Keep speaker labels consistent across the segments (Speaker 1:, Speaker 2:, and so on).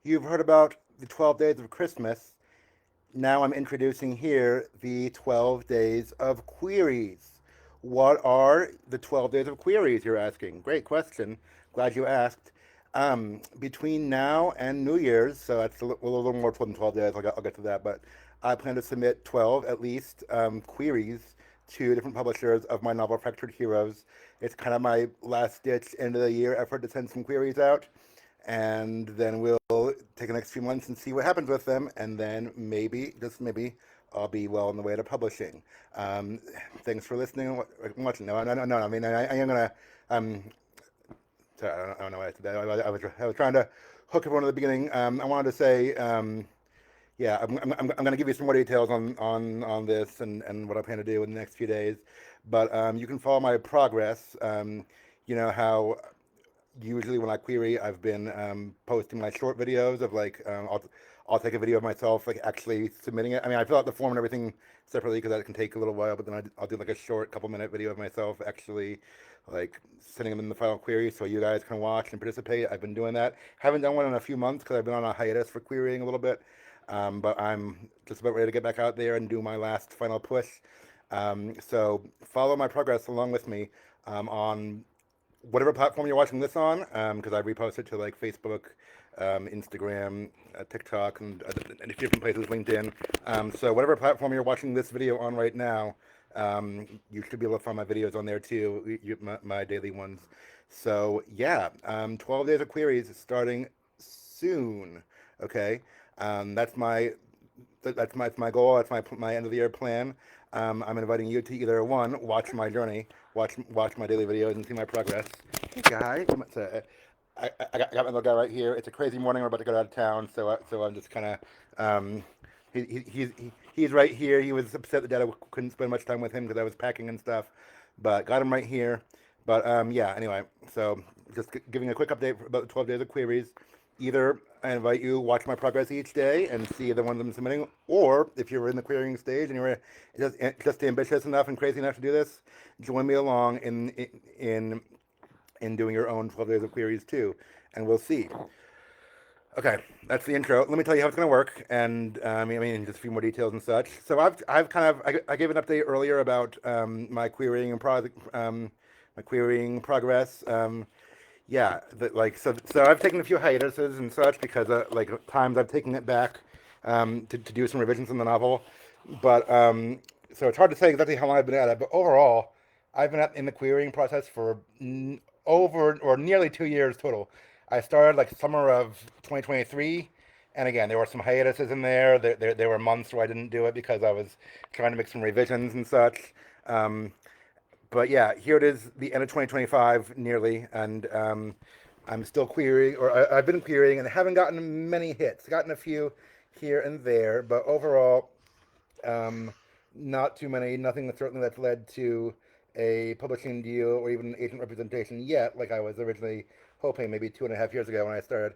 Speaker 1: You've heard about the 12 days of Christmas. Now I'm introducing here the 12 days of queries. What are the 12 days of queries, you're asking? Great question. Glad you asked. Between now and New Year's, so that's a little more than 12 days, I'll get to that, but I plan to submit 12 at least queries to different publishers of my novel Fractured Heroes. It's kind of my last ditch end of the year effort to send some queries out, and then we'll take the next few months and see what happens with them, and then maybe, just maybe, I'll be well on the way to publishing. Um, Thanks for listening and watching. No, no, no, no. I mean, I am gonna. Um, Sorry, I don't know why I said that. I was trying to hook everyone at the beginning. I wanted to say, yeah, I'm going to give you some more details on this and what I plan to do in the next few days. But you can follow my progress. You know how usually when I query, I've been posting my short videos of like I'll take a video of myself like actually submitting it. I mean, I fill out the form and everything separately because that can take a little while. But then I'll do like a short couple-minute video of myself actually like sending them in the final query so you guys can watch and participate. I've been doing that. Haven't done one in a few months because I've been on a hiatus for querying a little bit. But I'm just about ready to get back out there and do my last final push. So follow my progress along with me on whatever platform you're watching this on, because I repost it to like Facebook, Instagram, TikTok, and different places, LinkedIn. So whatever platform you're watching this video on right now, you should be able to find my videos on there too, my daily ones. So yeah, 12 days of queries starting soon. Okay, that's my goal. That's my end of the year plan. I'm inviting you to either one, watch my journey, watch my daily videos, and see my progress. Hey guy, I got my little guy right here. It's a crazy morning. We're about to go out of town, so I'm just kind of he's right here. He was upset that Dad couldn't spend much time with him because I was packing and stuff, but got him right here. But yeah, anyway, so just giving a quick update about the 12 days of queries. Either I invite you watch my progress each day and see the ones I'm submitting, or if you're in the querying stage and you're just ambitious enough and crazy enough to do this, join me along in doing your own 12 days of queries too, and we'll see. Okay, that's the intro. Let me tell you how it's going to work, and I mean, just a few more details and such. So I've kind of, I gave an update earlier about my querying and my querying progress. Yeah, like so I've taken a few hiatuses and such because like times I've taken it back to do some revisions in the novel, but so it's hard to say exactly how long I've been at it. But overall, I've been in the querying process for over or nearly 2 years total. I started like summer of 2023, and again there were some hiatuses in there. There were months where I didn't do it because I was trying to make some revisions and such. Um, but yeah, here it is, the end of 2025 nearly, and I'm still querying, or I've been querying, and haven't gotten many hits. Gotten a few here and there, but overall, um, not too many. Nothing that certainly that's led to a publishing deal or even agent representation yet, like I was originally hoping, maybe 2.5 years ago when I started.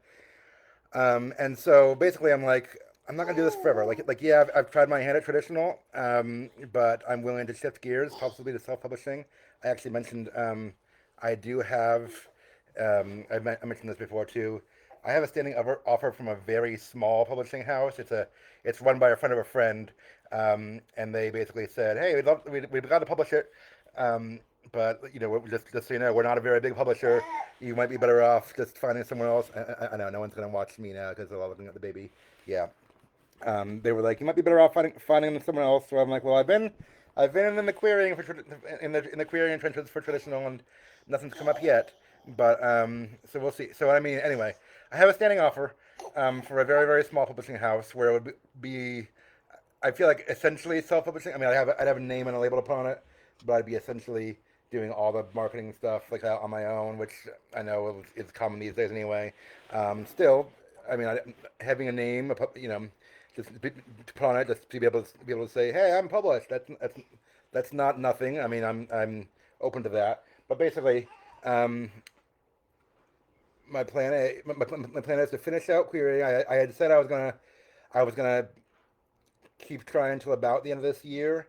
Speaker 1: And so basically, I'm like, I'm not gonna do this forever. Like yeah, I've tried my hand at traditional, but I'm willing to shift gears, possibly to self-publishing. I actually mentioned I do have, I mentioned this before too. I have a standing offer from a very small publishing house. It's run by a friend of a friend, and they basically said, "Hey, we'd got to publish it, um, but you know, just so you know, we're not a very big publisher. You might be better off just finding someone else." I know no one's gonna watch me now because they're all looking at the baby. Yeah. They were like, "You might be better off finding someone else." So I'm like, "Well, I've been in the querying in the querying trenches for traditional, and nothing's come up yet. But so we'll see. So I mean, anyway, I have a standing offer for a very very small publishing house where it would be I feel like essentially self-publishing. I mean, I'd have a name and a label upon it, but I'd be essentially doing all the marketing stuff like that on my own, which I know is common these days anyway. Still, I mean, having a name, you know, just to put on it, just to be able to say, "Hey, I'm published." That's not nothing. I mean, I'm open to that. But basically, um, my plan is to finish out querying. I had said I was gonna keep trying until about the end of this year,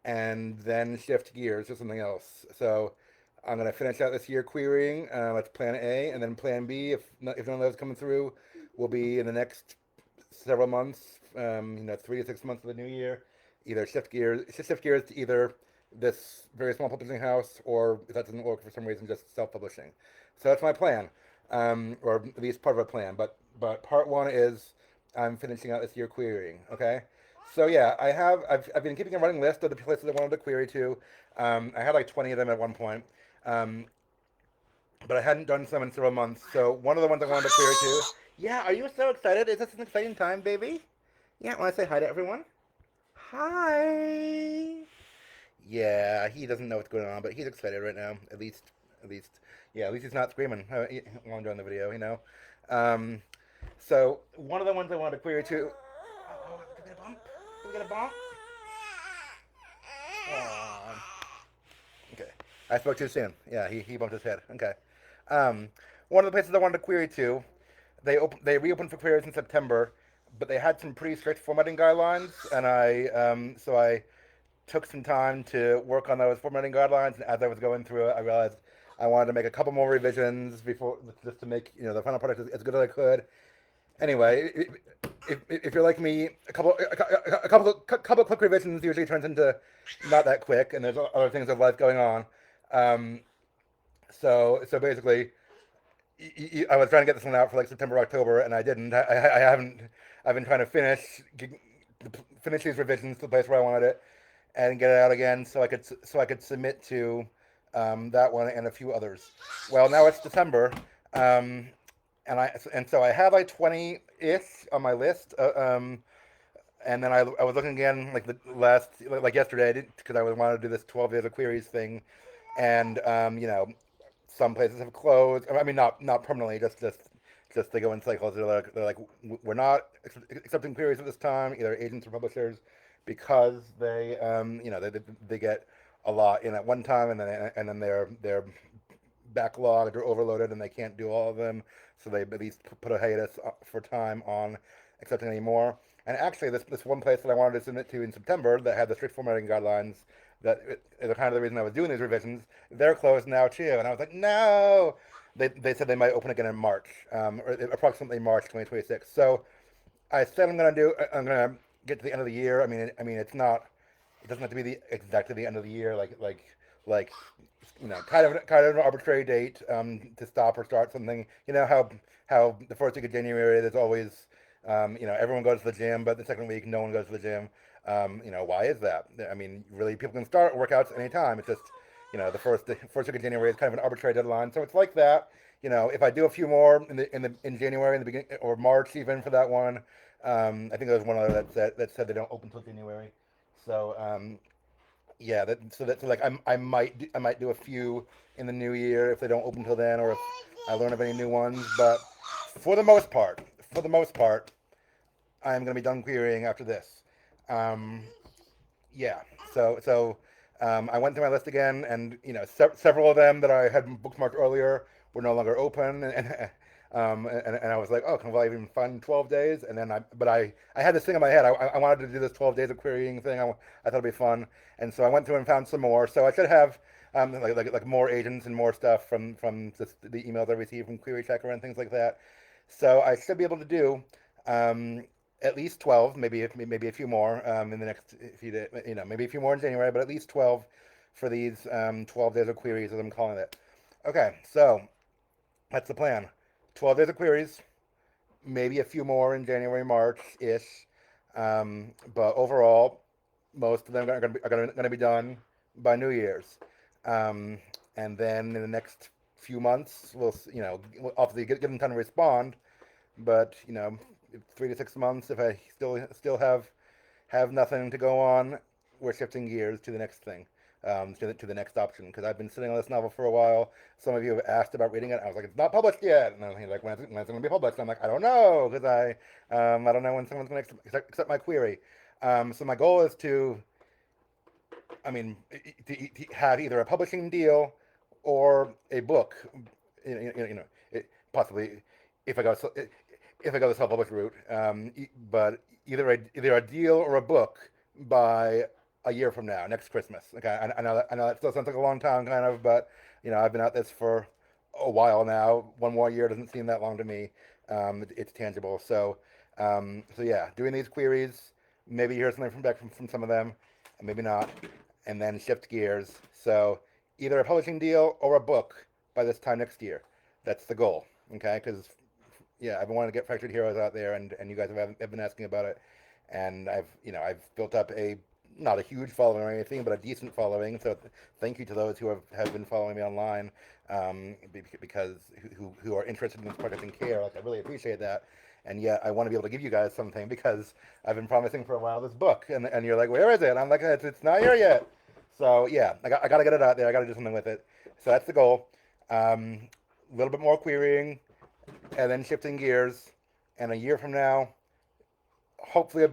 Speaker 1: and then shift gears to something else. So I'm gonna finish out this year querying. That's Plan A, and then Plan B. If none of those coming through, will be in the next several months, 3 to 6 months of the new year, either shift gears to either this very small publishing house, or if that doesn't work for some reason, just self-publishing. So that's my plan, or at least part of a plan. But part one is I'm finishing out this year querying. Okay, so yeah, I've been keeping a running list of the places I wanted to query to. I had like 20 of them at one point. Um, but I hadn't done some in several months. So one of the ones I wanted to query to. Yeah, are you so excited? Is this an exciting time, baby? Yeah, want to say hi to everyone? Hi. Yeah, he doesn't know what's going on, but he's excited right now. At least, yeah, at least he's not screaming while I'm doing the video, you know. Um, so one of the ones I wanted to query to. Oh, did we get a bump? Did we get a bump? Aw. Okay. I spoke too soon. Yeah, he bumped his head. Okay. Um, one of the places I wanted to query to, they reopened for queries in September, but they had some pretty strict formatting guidelines, and I took some time to work on those formatting guidelines. And as I was going through it, I realized I wanted to make a couple more revisions before, just to make the final product as good as I could. Anyway, if you're like me, a couple quick revisions usually turns into not that quick, and there's other things of life going on. Um, so basically, I was trying to get this one out for like September, October, and I didn't. I haven't. I've been trying to finish these revisions to the place where I wanted it, and get it out again, so I could submit to that one and a few others. Well, now it's December, um, and so I have like 20-ish on my list. And then I was looking again like the last like yesterday because I wanted to do this 12 days of queries thing, and some places have closed. I mean, not permanently, just they go in cycles. They're like we're not accepting queries at this time, either agents or publishers, because they get a lot in at one time, and then they're backlogged or overloaded, and they can't do all of them. So they at least put a hiatus for time on accepting any more. And actually, this one place that I wanted to submit to in September that had the strict formatting guidelines that is kind of the reason I was doing these revisions, they're closed now too. And I was like, no. They said they might open again in March, or approximately March 2026. So I said I'm gonna get to the end of the year. I mean, it doesn't have to be exactly the end of the year, like kind of an arbitrary date to stop or start something. You know how the first week of January there's always everyone goes to the gym, but the second week no one goes to the gym. Why is that? I mean, really, people can start workouts anytime. It's just the first week of January is kind of an arbitrary deadline, so it's like that. If I do a few more in January, in the beginning, or March even for that one, I think there was one other that said they don't open until January. So yeah, so like I might do a few in the new year if they don't open till then, or if I learn of any new ones. But for the most part, for the most part, I'm gonna be done querying after this. Um, yeah. I went through my list again, and several of them that I had bookmarked earlier were no longer open, and I was like, oh, can I even find 12 days? And then I had this thing in my head. I wanted to do this 12 days of querying thing. I thought it'd be fun, and so I went through and found some more. So I should have like more agents and more stuff from just the emails I received from Query Checker and things like that. So I should be able to do um, at least 12, maybe a few more in the next few days, maybe a few more in January, but at least 12 for these 12 days of queries, as I'm calling it. Okay, so that's the plan. 12 days of queries, maybe a few more in January, March ish. But overall, most of them are going to be done by New Year's. Um, and then in the next few months, we'll obviously give them time to respond. But 3 to 6 months, if I still have nothing to go on, we're shifting gears to the next thing, to the next option. Because I've been sitting on this novel for a while. Some of you have asked about reading it. I was like, it's not published yet. And then he's like, when's it going to be published? And I'm like, I don't know, because I don't know when someone's going to accept my query. So my goal is to, I mean, to have either a publishing deal or a book. Possibly if I go the self-published route. But either a deal or a book by a year from now, next Christmas. Okay, I know that still sounds like a long time, kind of, but I've been at this for a while now. One more year doesn't seem that long to me. It's tangible. So yeah, doing these queries, maybe you hear something from some of them, and maybe not, and then shift gears. So either a publishing deal or a book by this time next year. That's the goal. Okay, because yeah, I've been wanting to get Fractured Heroes out there, and you guys have been asking about it, and I've built up a not a huge following or anything, but a decent following. So thank you to those who have been following me online, because who are interested in this project and care. Like I really appreciate that. And yet I want to be able to give you guys something because I've been promising for a while this book, and you're like, where is it? And I'm like, it's not here yet. So yeah, I got to get it out there. I got to do something with it. So that's the goal. A little bit more querying, and then shifting gears. And a year from now, hopefully a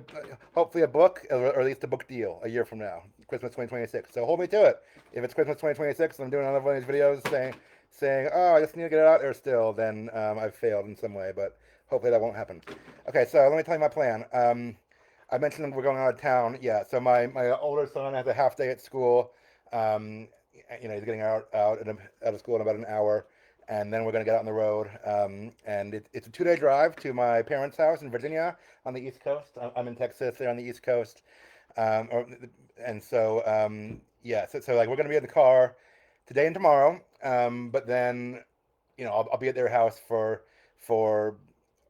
Speaker 1: hopefully a book, or at least a book deal a year from now, Christmas 2026. So hold me to it. If it's Christmas 2026 and I'm doing another one of these videos saying oh I just need to get it out there still, then I've failed in some way. But hopefully that won't happen. Okay, so let me tell you my plan. I mentioned we're going out of town. Yeah, so my older son has a half day at school. Um, he's getting out of school in about an hour, and then we're going to get out on the road. And it's a 2-day drive to my parents' house in Virginia on the East Coast. I'm in Texas, they're on the East Coast. Um, or, and so, yeah, so like we're going to be in the car today and tomorrow. But then, I'll be at their house for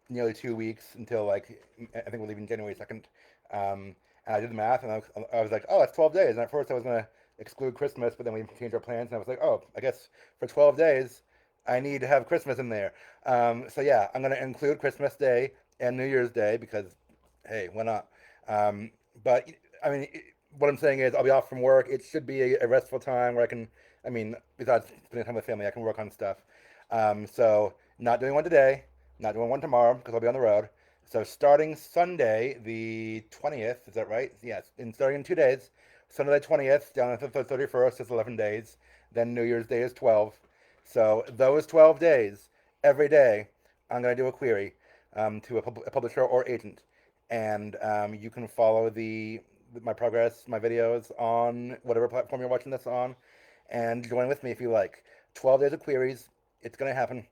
Speaker 1: nearly 2 weeks until like, I think we're leaving January 2nd. And I did the math, and I was like, oh, that's 12 days. And at first I was going to exclude Christmas, but then we changed our plans, and I was like, oh, I guess for 12 days, I need to have Christmas in there. So yeah, I'm gonna include Christmas Day and New Year's Day because, hey, why not? But I mean, what I'm saying is, I'll be off from work. It should be a restful time where I can, I mean, besides spending time with family, I can work on stuff. So not doing one today, not doing one tomorrow because I'll be on the road. So starting Sunday, the 20th, is that right? Yes, and starting in 2 days, Sunday the 20th down to the 31st is 11 days. Then New Year's Day is 12. So those 12 days, every day, I'm going to do a query to a publisher or agent. And you can follow my progress, my videos on whatever platform you're watching this on, and join with me if you like. 12 days of queries. It's going to happen.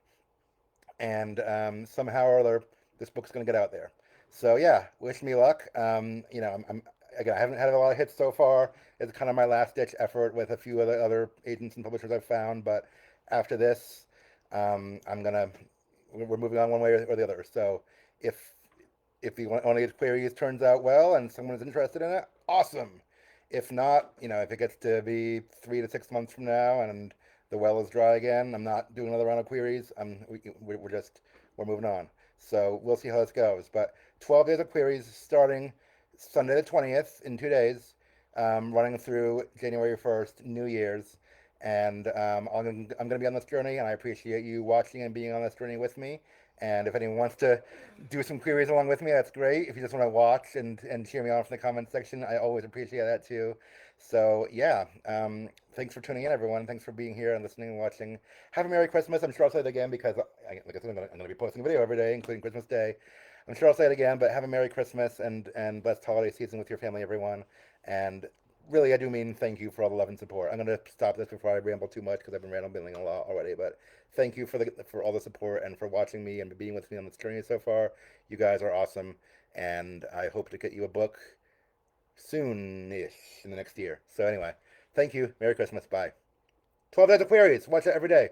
Speaker 1: And somehow or other, this book's going to get out there. So yeah, wish me luck. Again, I haven't had a lot of hits so far. It's kind of my last ditch effort with a few other agents and publishers I've found. But after this, I'm gonna we're moving on one way or the other. So if one of these queries turns out well and someone's interested in it, awesome. If not, if it gets to be 3 to 6 months from now and the well is dry again, I'm not doing another round of queries. We're moving on. So we'll see how this goes. But 12 days of queries starting Sunday the 20th in 2 days, running through January 1st, New Year's. And I'm going to be on this journey, and I appreciate you watching and being on this journey with me. And if anyone wants to do some queries along with me, that's great. If you just want to watch and cheer me on from the comment section, I always appreciate that too. So yeah, thanks for tuning in, everyone. Thanks for being here and listening and watching. Have a Merry Christmas. I'm sure I'll say it again because, like I said, I'm going to be posting a video every day, including Christmas Day. I'm sure I'll say it again, but have a Merry Christmas and blessed holiday season with your family, everyone. And really, I do mean thank you for all the love and support. I'm going to stop this before I ramble too much because I've been rambling a lot already. But thank you for all the support and for watching me and being with me on this journey so far. You guys are awesome, and I hope to get you a book soon-ish in the next year. So anyway, thank you. Merry Christmas. Bye. 12 Days of Queries. Watch it every day.